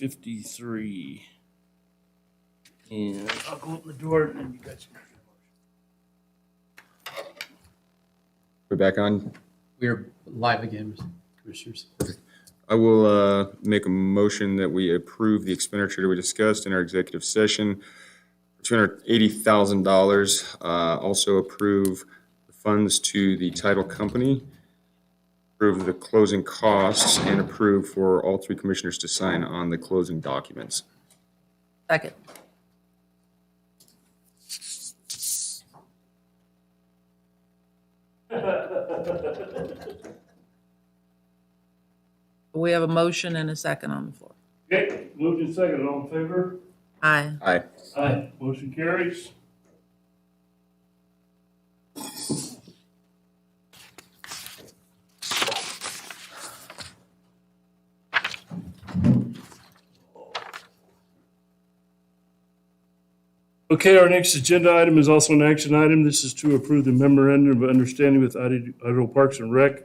6:53. And I'll go open the door and then you guys can. We're back on. We're live again, Commissioners. I will make a motion that we approve the expenditure that we discussed in our executive session for $280,000. Also approve the funds to the title company, approve the closing costs, and approve for all three commissioners to sign on the closing documents. Second. We have a motion and a second on the floor. Okay, moved and seconded, all in favor? Aye. Aye. Aye. Motion carries. Okay, our next agenda item is also an action item. This is to approve the memorandum of understanding with Idaho Parks and Rec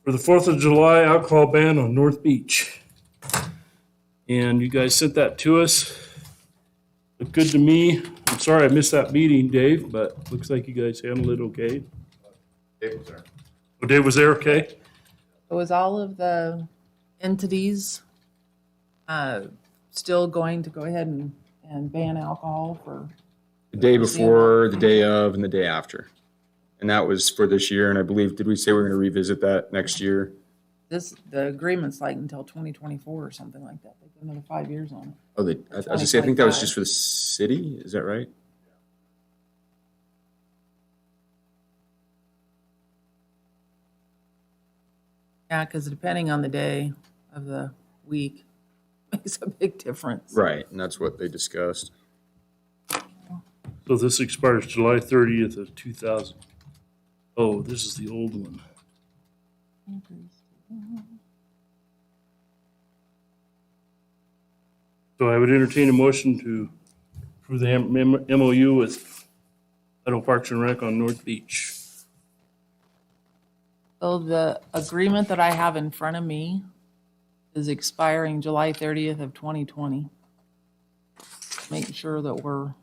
for the 4th of July alcohol ban on North Beach. And you guys sent that to us. Looked good to me. I'm sorry I missed that meeting, Dave, but looks like you guys handled it okay. Dave was there. Oh, Dave was there, okay? So is all of the entities still going to go ahead and ban alcohol for? The day before, the day of, and the day after. And that was for this year. And I believe, did we say we're going to revisit that next year? The agreement's like until 2024 or something like that. They've got another 5 years on it. Oh, I was gonna say, I think that was just for the city. Is that right? Yeah, because depending on the day of the week, makes a big difference. Right, and that's what they discussed. So this expires July 30th of 2000. Oh, this is the old one. So I would entertain a motion to approve the MOU with Idaho Parks and Rec on North Beach. So the agreement that I have in front of me is expiring July 30th of 2020. Make sure that we're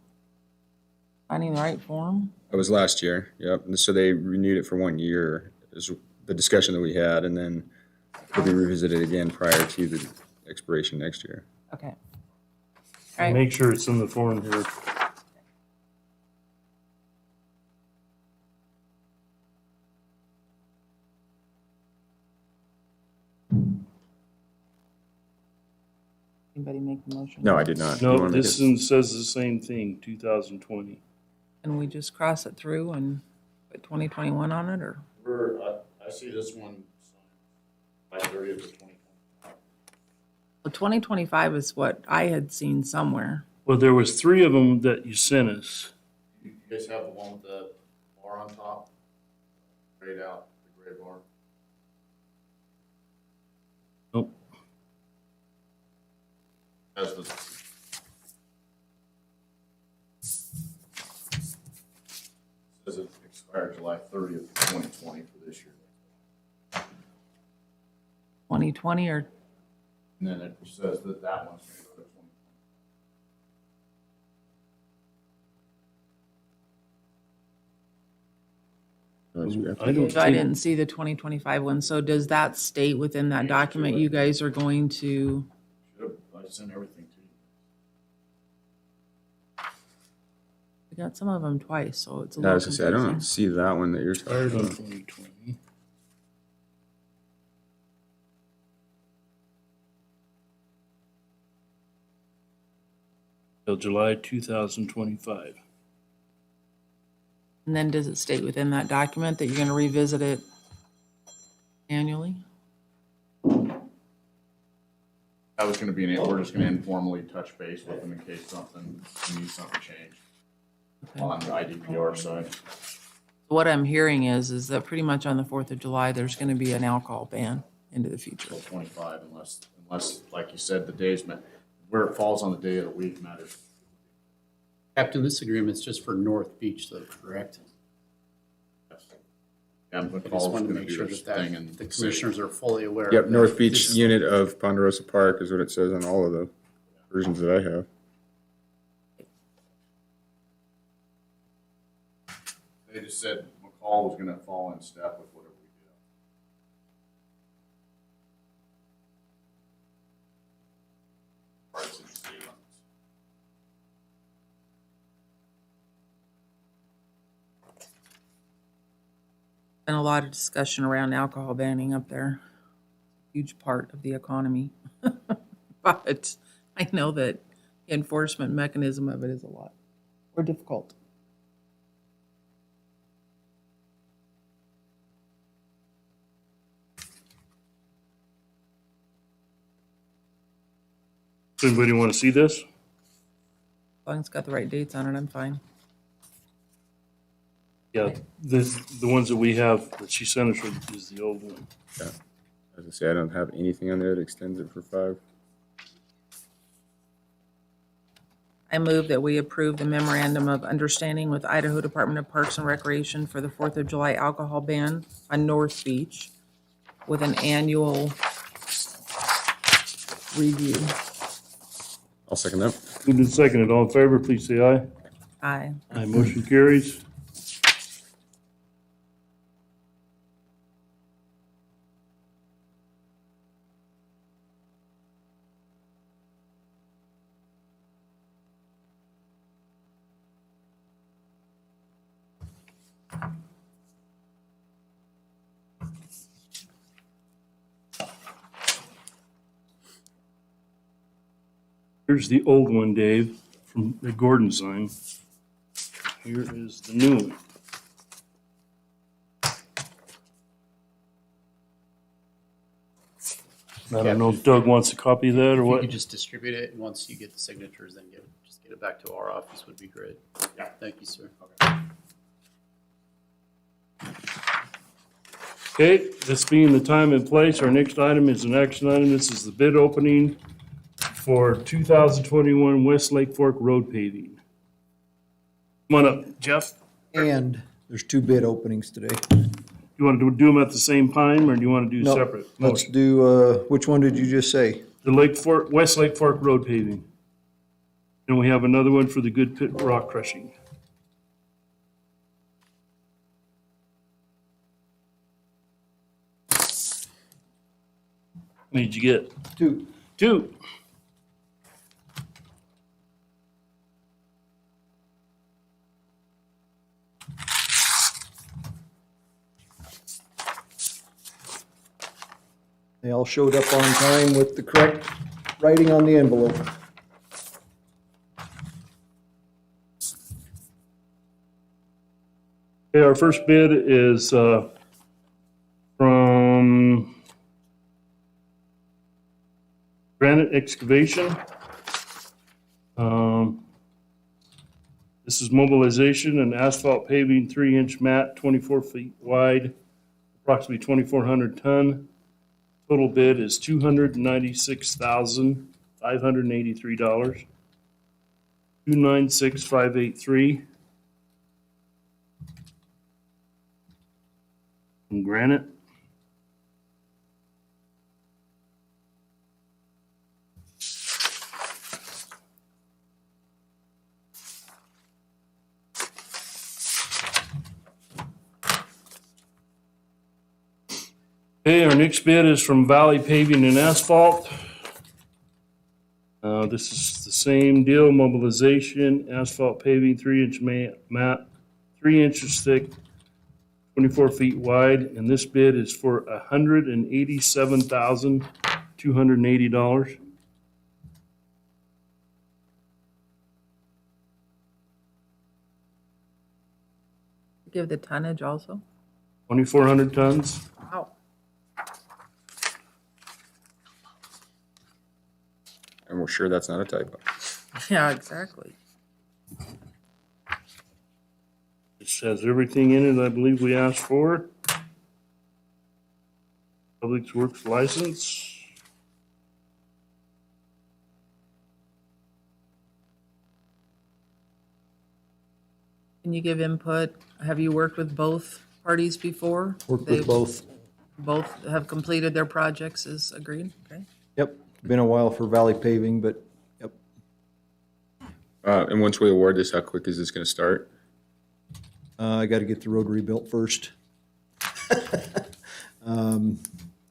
finding the right form. That was last year, yep. And so they renewed it for 1 year, is the discussion that we had, and then it'll be revisited again prior to the expiration next year. Okay. All right. Make sure it's in the form here. Anybody make the motion? No, I did not. You No, wanna make this it? one says the same thing, 2020. Can we just cross it through and put 2021 on it, or? I see this one by 30th of 2020. Well, 2025 is what I had seen somewhere. Well, there was 3 of them that you sent us. You guys have the one with the bar on top? Grayed out, the gray bar. Nope. As the. Says it expired July 30th, 2020 for this year. 2020 or, And then it says that that one's gonna go to 2020. I don't so I think, didn't see the 2025 one. So does that state within that document you guys are going to? I sent everything to you. We got some of them twice, so it's a I little was gonna say, I don't confusing. see that one that you're expired talking on about. 2020. Till July 2025. And then does it state within that document that you're going to revisit it annually? That was gonna be, we're just gonna informally touch base with them in case something, we need something changed on the IDPR side. What I'm hearing is that pretty much on the 4th of July, there's going to be an alcohol ban into the future. Till 25 unless, like you said, the days, where it falls on the day of the week matters. Captain, this agreement's just for North Beach though, correct? Yes. And I just McCall's wanted to gonna make do sure their that thing and the commissioners are fully aware. Yep, of North that. Beach unit of Ponderosa Park is what it says on all of the versions that I have. They just said McCall was gonna fall in step with whatever we do. Price and city limits. Been a lot of discussion around alcohol banning up there. Huge part of the economy. But I know that the enforcement mechanism of it is a lot more difficult. Does anybody want to see this? As long as it's got the right dates on it, I'm fine. Yeah, the ones that we have, that she sent us is the old one. As I say, I don't have anything on there that extends it for 5. I move that we approve the memorandum of understanding with Idaho Department of Parks and Recreation for the 4th of July alcohol ban on North Beach with an annual review. I'll second that. Moved and seconded. All in favor, please say aye. Aye. Aye, motion carries. Here's the old one, Dave, from the Gordon sign. Here is the new one. I don't know if Doug wants a copy of that or If you what. could just distribute it, and once you get the signatures, then just get it back to our office would be great. Yeah. Thank you, sir. Okay, this being the time and place, our next item is an action item. This is the bid opening for 2021 West Lake Fork Road paving. Come on up, Jeff. And there's 2 bid openings today. You want to do them at the same time, or do you want to do No, separate? Let's motion? do, which one did you just say? The Lake Fork, West Lake Fork Road paving. And we have another one for the Good Pit rock crushing. What did you get? 2. 2. They all showed up on time with the correct writing on the envelope. Okay, our first bid is from Granite Excavation. This is mobilization and asphalt paving, 3-inch mat, 24 feet wide, approximately 2,400 ton. Total bid is $296,583. 296,583. From Granite. Okay, our next bid is from Valley Paving and Asphalt. This is the same deal, mobilization, asphalt paving, 3-inch mat, 3 inches thick, 24 feet wide, and this bid is for $187,280. Give the tonnage also? 2,400 tons. Wow. And we're sure that's not a typo. Yeah, exactly. This has everything in it I believe we asked for. Public Works license. Can you give input? Have you worked with both parties before? Worked They with both. Both have completed their projects as agreed? Okay. Yep, been a while for Valley Paving, but yep. And once we award this, how quick is this gonna start? I gotta get the road rebuilt first. I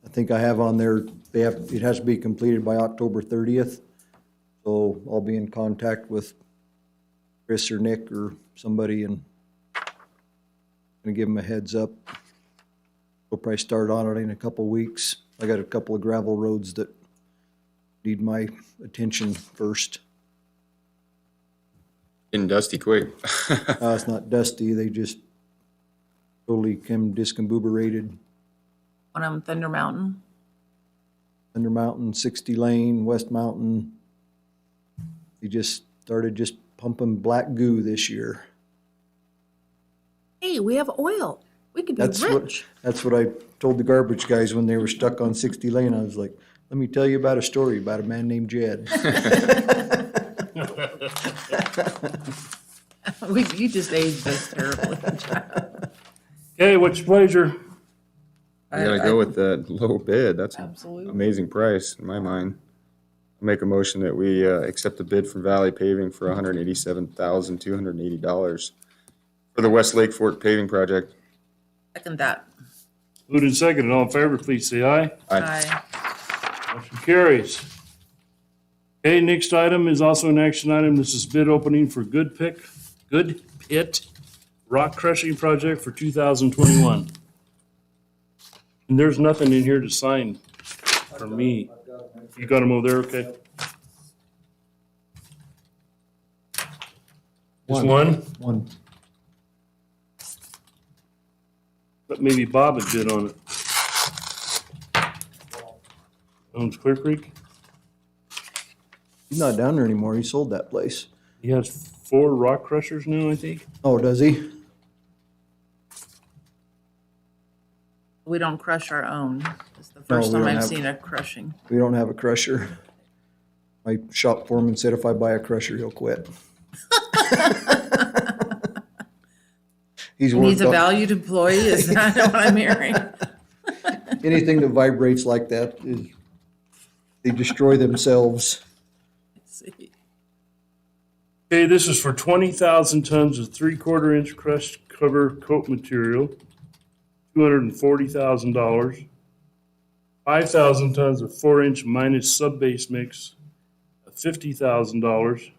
think I have on there, it has to be completed by October 30th. So I'll be in contact with Chris or Nick or somebody and gonna give them a heads up. We'll probably start on it in a couple weeks. I got a couple of gravel roads that need my attention first. In dusty quick. It's not dusty, they just totally came discombobulated. One of them Thunder Mountain. Thunder Mountain, 60 Lane, West Mountain. He just started just pumping black goo this year. Hey, we have oil. We could be rich. That's what I told the garbage guys when they were stuck on 60 Lane. I was like, let me tell you about a story about a man named Jed. You just aged us terribly. Okay, what's your pleasure? I gotta go with that low bid. That's an Absolutely. amazing price in my mind. I'll make a motion that we accept the bid from Valley Paving for $187,280 for the West Lake Fork paving project. Second that. Moved and seconded. All in favor, please say aye. Aye. Motion carries. Okay, next item is also an action item. This is bid opening for Good Pit Rock Crushing Project for 2021. And there's nothing in here to sign for me. You got them over there, okay? Just one? One. But maybe Bob had bid on it. Owns Clear Creek. He's not down there anymore. He sold that place. He has 4 rock crushers now, I think. Oh, does he? We don't crush our own. It's the No, first we time don't I've have- seen a crushing. We don't have a crusher. My shop foreman said if I buy a crusher, he'll quit. He's Needs worked a on valued employee, is that what I'm hearing? anything that vibrates like that is, they destroy themselves. Let's see. Okay, this is for 20,000 tons of 3/4 inch crushed cover coat material, $240,000. 5,000 tons of 4-inch minus sub-base mix, $50,000.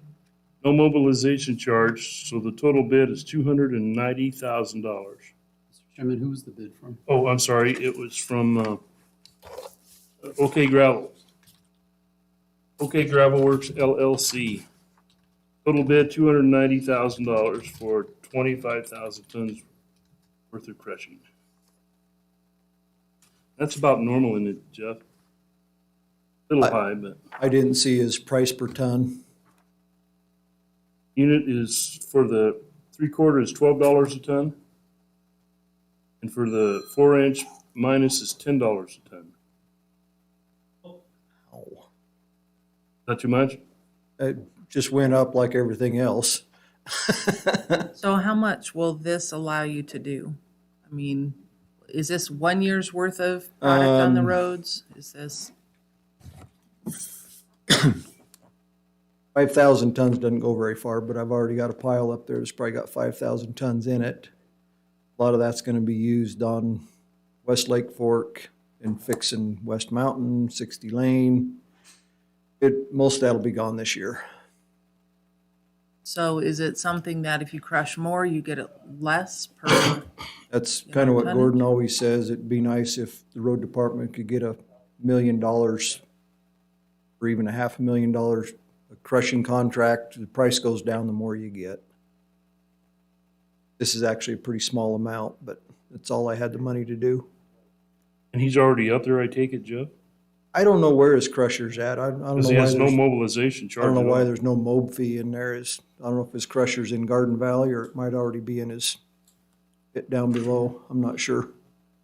No mobilization charge, so the total bid is $290,000. Mr. Chairman, who was the bid from? Oh, I'm sorry, it was from OK Gravel. OK Gravel Works LLC. Total bid $290,000 for 25,000 tons worth of crushing. That's about normal, isn't it, Jeff? Little high, but I didn't see his price per ton. unit is for the 3/4 is $12 a ton. And for the 4-inch minus is $10 a ton. Oh. Not too much? It just went up like everything else. So how much will this allow you to do? I mean, is this 1 year's worth of product on the roads? Is this, 5,000 tons doesn't go very far, but I've already got a pile up there that's probably got 5,000 tons in it. A lot of that's gonna be used on West Lake Fork and fixing West Mountain, 60 Lane. Most of that'll be gone this year. so is it something that if you crush more, you get it less per? That's kind of what tonnage? Gordon always says. It'd be nice if the road department could get $1 million or even $500,000 a crushing contract. The price goes down the more you get. This is actually a pretty small amount, but that's all I had the money to do. And he's already up there, I take it, Jeff? I don't know where his crusher's at. I don't know Because he why has no there's, mobilization I charge. don't know at why all. there's no mob fee in there. I don't know if his crusher's in Garden Valley or it might already be in his pit down below. I'm not sure.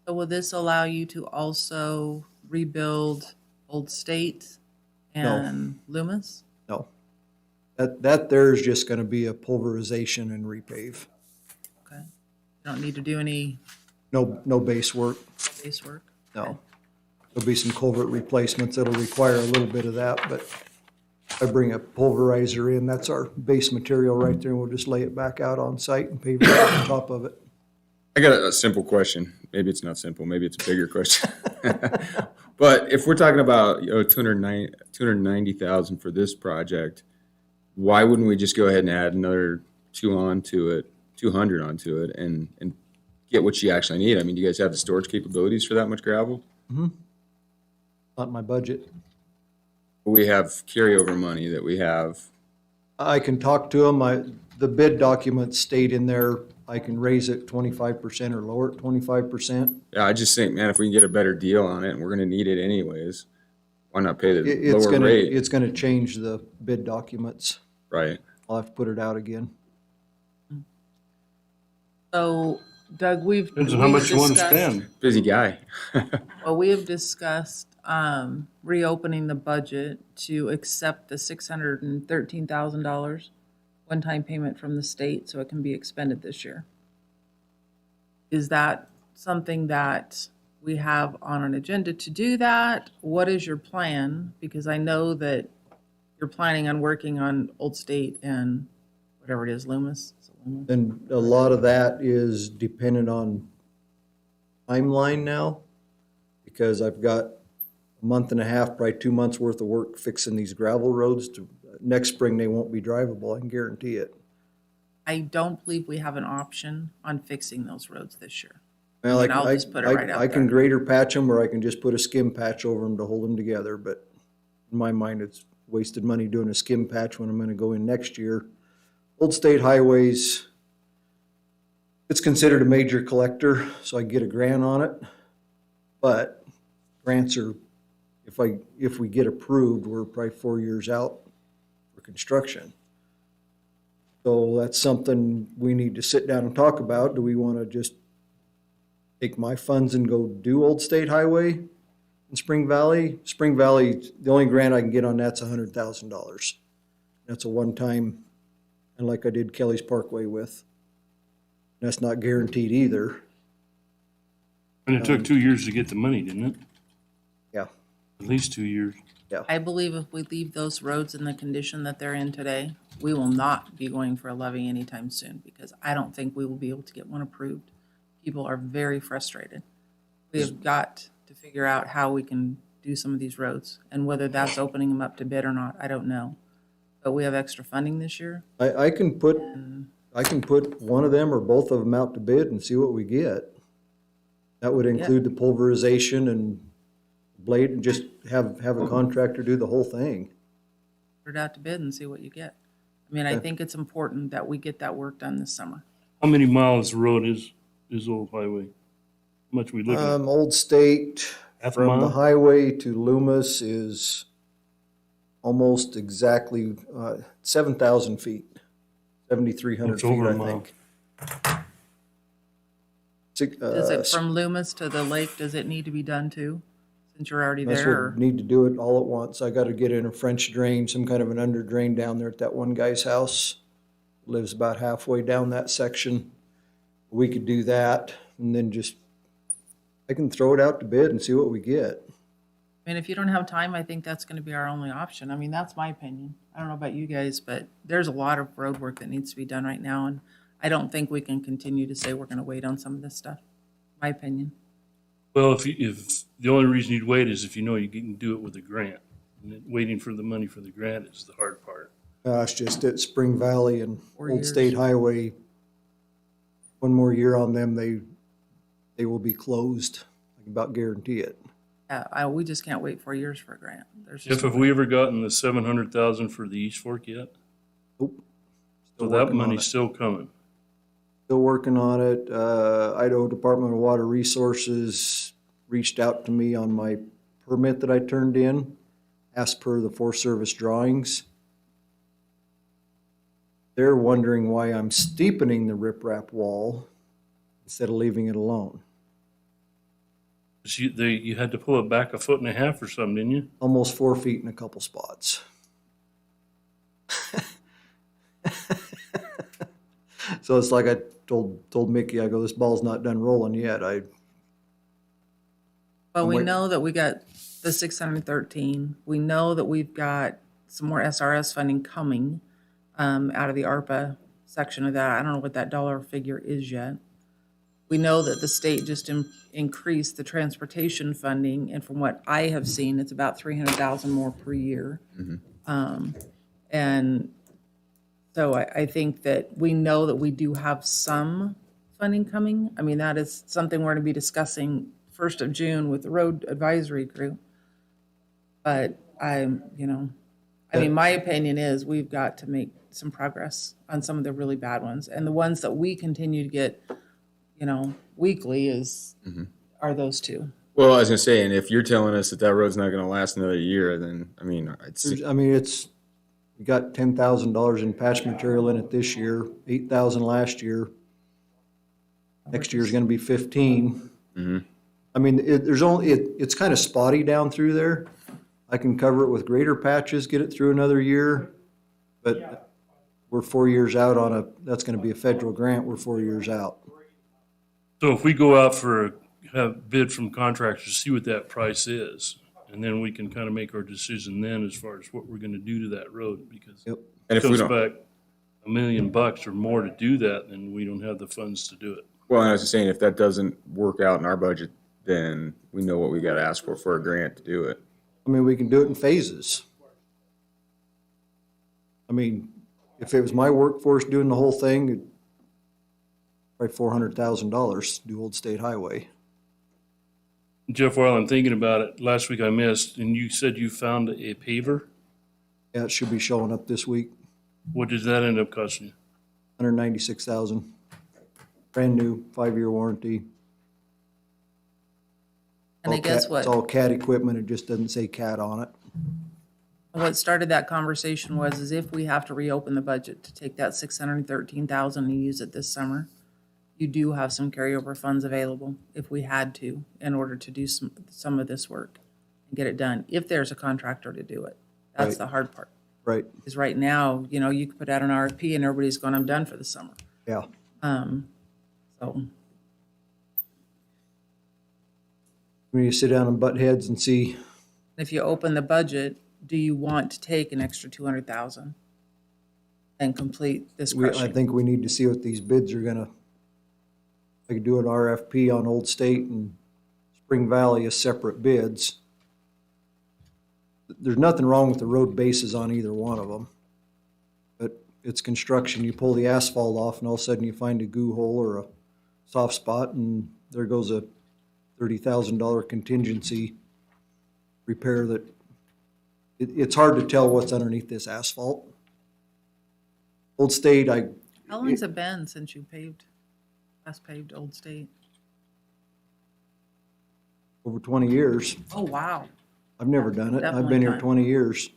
So will this allow you to also rebuild Old State and Loomis? No. That there is just gonna be a pulverization and repave. Okay. You don't need to do any No base work, base work? no. There'll be some culvert replacements that'll require a little bit of that, but I bring a pulverizer in, that's our base material right there, and we'll just lay it back out on site and pave it on top of it. I got a simple question. Maybe it's not simple. Maybe it's a bigger question. But if we're talking about 290,000 for this project, why wouldn't we just go ahead and add another 200 onto it, and get what you actually need? I mean, do you guys have the storage capabilities for that much gravel? Not my budget. We have carryover money that we have. I can talk to them, the bid documents state in there, I can raise it 25% or lower it 25%. Yeah, I just think, man, if we can get a better deal on it, and we're going to need it anyways, why not pay the It's lower gonna, rate? it's gonna change the bid documents. Right. I'll have to put it out again. So Doug, we've. Depends on how much you want to discussed- spend. Busy guy. Well, we have discussed reopening the budget to accept the $613,000 one-time payment from the state so it can be expended this year. Is that something that we have on an agenda to do that? What is your plan? Because I know that you're planning on working on Old State and whatever it is, Loomis. Is it Loomis? And a lot of that is dependent on timeline now, because I've got a month and a half, probably 2 months worth of work fixing these gravel roads. Next spring, they won't be drivable, I can guarantee it. I don't believe we have an option on fixing those roads this year. Well, And I'll just put it right out I can there. grader patch them, or I can just put a skim patch over them to hold them together, but in my mind, it's wasted money doing a skim patch when I'm gonna go in next year. Old State Highways, it's considered a major collector, so I get a grant on it. But grants are, if we get approved, we're probably 4 years out for construction. So that's something we need to sit down and talk about. Do we wanna just take my funds and go do Old State Highway in Spring Valley? Spring Valley, the only grant I can get on that's $100,000. That's a one-time, and like I did Kelly's Parkway with. That's not guaranteed either. And it took 2 years to get the money, didn't it? Yeah. At least 2 years. I believe if we leave those roads in the condition that they're in today, we will not be going for a levy anytime soon, because I don't think we will be able to get one approved. People are very frustrated. We have got to figure out how we can do some of these roads, and whether that's opening them up to bid or not, I don't know. But we have extra funding this year. I can put one of them or both of them out to bid and see what we get. That would include the pulverization and blade, and just have a contractor do the whole thing. Put it out to bid and see what you get. I mean, I think it's important that we get that work done this summer. How many miles the road is Old Highway? How much we looking at? Old State, Half a from the mile? highway to Loomis is almost exactly 7,000 feet, 7,300 That's feet, over a I mile. think. Is it from Loomis to the lake, does it need to be done too, since you're already That's there? what, need to do it all at once. I gotta get in a French drain, some kind of an under drain down there at that one guy's house. Lives about halfway down that section. We could do that, and then just, I can throw it out to bid and see what we get. I mean, if you don't have time, I think that's gonna be our only option. I mean, that's my opinion. I don't know about you guys, but there's a lot of road work that needs to be done right now, and I don't think we can continue to say we're gonna wait on some of this stuff. My opinion. Well, if the only reason you'd wait is if you know you can do it with a grant. And then waiting for the money for the grant is the hard part. It's just at Spring Valley and 4 Old years. State Highway, one more year on them, they will be closed. I can about guarantee it. We just can't wait 4 years for a grant. There's Jeff, just, have we ever gotten the 700,000 for the East Fork yet? Nope. So Still that working on money's it. still coming. Still working on it. Idaho Department of Water Resources reached out to me on my permit that I turned in, as per the Forest Service drawings. They're wondering why I'm steepening the riprap wall instead of leaving it alone. 'Cause you had to pull it back 1.5 feet or something, didn't you? Almost 4 feet in a couple spots. So it's like I told Mickey, I go, this ball's not done rolling yet. Well, we Wait. know that we got the 613. We know that we've got some more SRS funding coming out of the ARPA section of that. I don't know what that dollar figure is yet. We know that the state just increased the transportation funding, and from what I have seen, it's about 300,000 more per year. And so I think that we know that we do have some funding coming. I mean, that is something we're going to be discussing 1st of June with the road advisory group. But I mean, my opinion is we've got to make some progress on some of the really bad ones. And the ones that we continue to get, weekly are those two. Well, I was gonna say, and if you're telling us that that road's not gonna last another year, then, I mean, it's, We got $10,000 in patch material in it this year, 8,000 last year. Next year's gonna be 15. I mean, it's kind of spotty down through there. I can cover it with greater patches, get it through another year, but we're 4 years out that's gonna be a federal grant, we're 4 years out. So if we go out for a bid from contractors, see what that price is, and then we can kind of make our decision then as far as what we're gonna do to that road, because Yep. and it if we comes don't, back $1 million or more to do that, then we don't have the funds to do it. well, and I was just saying, if that doesn't work out in our budget, then we know what we gotta ask for a grant to do it. I mean, we can do it in phases. I mean, if it was my workforce doing the whole thing, it'd probably $400,000 do Old State Highway. Jeff, while I'm thinking about it, last week I missed, and you said you found a paver. Yeah, it should be showing up this week, What does that end up costing you? $196,000. Brand new, 5-year warranty. And I All guess CAT what? It's all CAT equipment, it just doesn't say CAT on it. What started that conversation was if we have to reopen the budget to take that 613,000 and use it this summer, you do have some carryover funds available if we had to, in order to do some of this work and get it done, if there's a contractor to do it. That's Right. the hard part. Right, Because right now, you could put out an RFP and everybody's going, I'm done for the summer. yeah. So When you sit down and butt heads and see, if you open the budget, do you want to take an extra 200,000 and complete this I crushing? think we need to see what these bids are gonna, I could do an RFP on Old State and Spring Valley as separate bids. There's nothing wrong with the road bases on either one of them. But it's construction, you pull the asphalt off and all of a sudden you find a goo hole or a soft spot and there goes a $30,000 contingency repair that, it's hard to tell what's underneath this asphalt. Old State, How long's it been since you last paved Old State? over 20 years. Oh, wow. I've never done it. I've Definitely been here time. 20 years.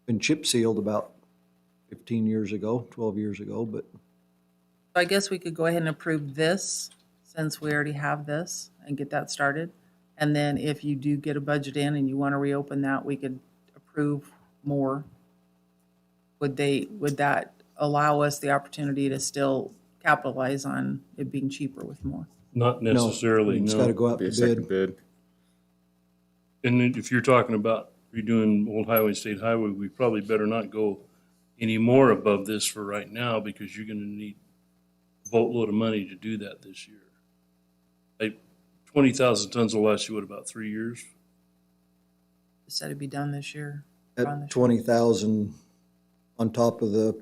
Been chip sealed about 15 years ago, 12 years ago, but So I guess we could go ahead and approve this, since we already have this, and get that started. And then if you do get a budget in and you want to reopen that, we could approve more. Would that allow us the opportunity to still capitalize on it being cheaper with more? Not no. necessarily, It's gotta no. go out Be to a second bid. bid. And then if you're talking about redoing Old Highway, State Highway, we probably better not go any more above this for right now, because you're gonna need a boatload of money to do that this year. 20,000 tons will last you, what, about 3 years? Said it'd be done this year. At 20,000 on top of the,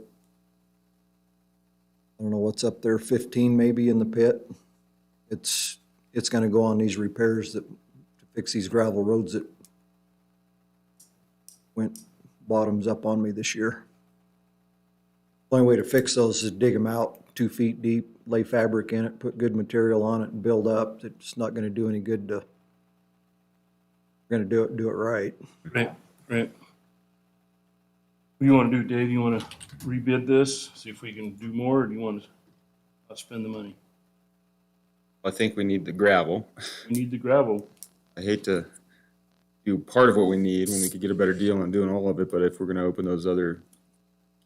I don't know what's up there, 15 maybe in the pit. It's gonna go on these repairs to fix these gravel roads that went bottoms up on me this year. Only way to fix those is dig them out 2 feet deep, lay fabric in it, put good material on it and build up. It's not gonna do any good to, we're gonna do it right. Right, right. What do you wanna do, Dave? You wanna rebid this, see if we can do more, or do you wanna not spend the money? I think we need the gravel. We need the gravel. I hate to do part of what we need when we could get a better deal on doing all of it, but if we're gonna open those other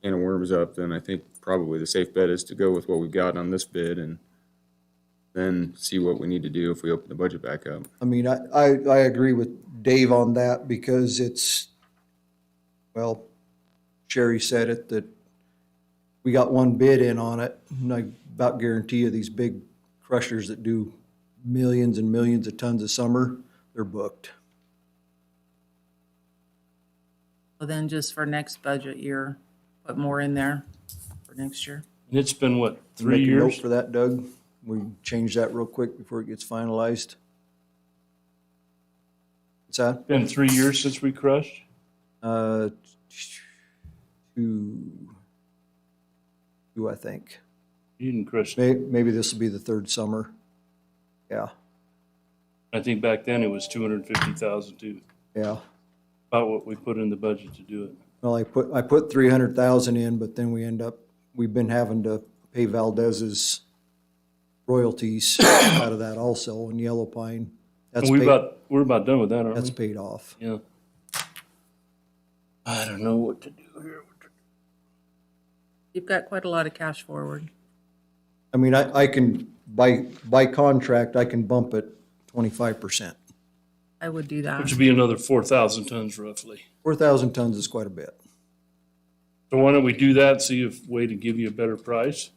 can of worms up, then I think probably the safe bet is to go with what we've got on this bid and then see what we need to do if we open the budget back up. I mean, I agree with Dave on that because it's, well, Sherry said it, that we got one bid in on it. And I about guarantee you these big crushers that do millions and millions of tons a summer, they're booked. Well, then just for next budget year, put more in there for next year. And it's been, what, 3 Make a note years? for that, Doug. We change that real quick before it gets finalized. What's that? Been 3 years since we crushed? Two, I think. You didn't crush, Maybe this will be the third summer. Yeah, I think back then it was 250,000 too, yeah. about what we put in the budget to do it. Well, I put 300,000 in, but then we've been having to pay Valdez's royalties out of that also in Yellow Pine. That's And paid, we're about done with that, aren't that's we? paid off. Yeah. I don't know what to do here. You've got quite a lot of cash forward. I mean, I can, by contract, I can bump it 25%. I would do Which that. would be another 4,000 tons roughly. 4,000 tons is quite a bit. So why don't we do that, see if Wade can give you a better price?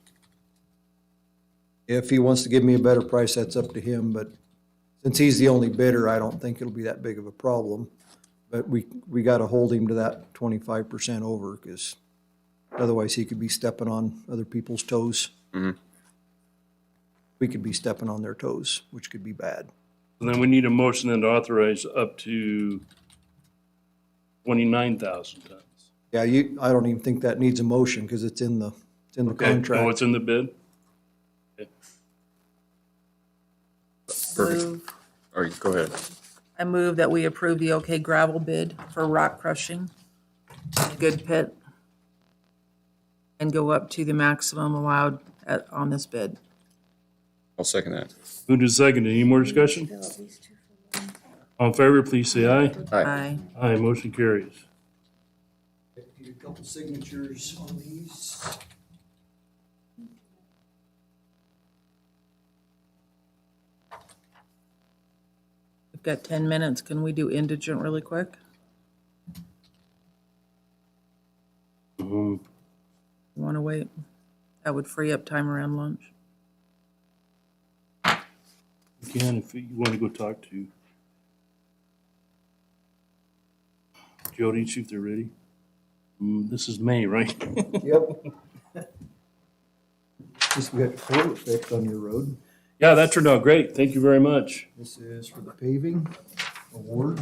If he wants to give me a better price, that's up to him, but since he's the only bidder, I don't think it'll be that big of a problem. But we gotta hold him to that 25% over, because otherwise he could be stepping on other people's toes. Mhm. We could be stepping on their toes, which could be bad. And then we need a motion then to authorize up to 29,000 tons. Yeah, I don't even think that needs a motion, because it's in the Okay, contract. oh, it's in the bid? Perfect. Move- All right, go ahead. I move that we approve the OK gravel bid for rock crushing, good pit, and go up to the maximum allowed on this bid. I'll second that. Moved and seconded. Any more discussion? All in favor, please say aye. Aye. Aye, motion carries. Need a couple signatures on these. We've got 10 minutes. Can we do indigent really quick? Um, You want to wait? That would free up time around lunch. You can if you want to go talk to Jody, see if they're ready. This is May, right? Yep. Just got culvert fixed on your road. Yeah, that turned out great. Thank you very much. This is for the paving award.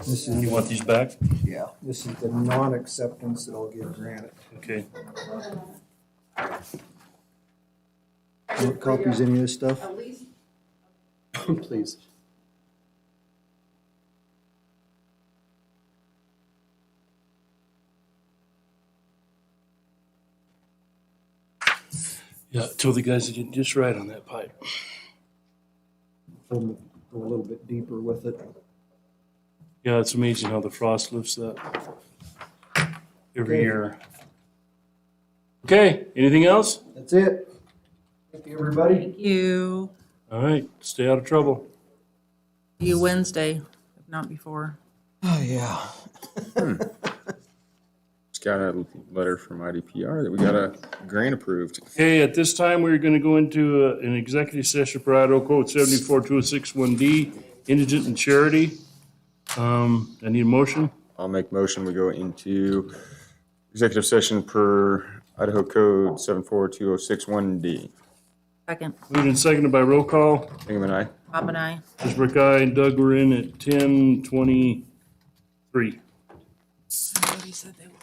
This You is, want these back? yeah, this is the non-acceptance that I'll give granted. Okay. You want copies of any of this stuff? Please. Yeah, tell the guys to get just right on that pipe. Go a little bit deeper with it. Yeah, it's amazing how the frost lifts that every Okay. year. Okay, anything else? That's it. Thank you, everybody. Thank you. All right, stay out of trouble. See you Wednesday, if not before. Oh, yeah. Just got a letter from IDPR that we got a grant approved. Okay, at this time, we're going to go into an executive session per Idaho Code 742061D, indigent and charity. I need a motion. I'll make motion, we go into executive session per Idaho Code 742061D. Second, Moved and seconded by roll call. Bingham and I. Bob and I. Isbrook, aye, and Doug, we're in at 10:23. Somebody said they were.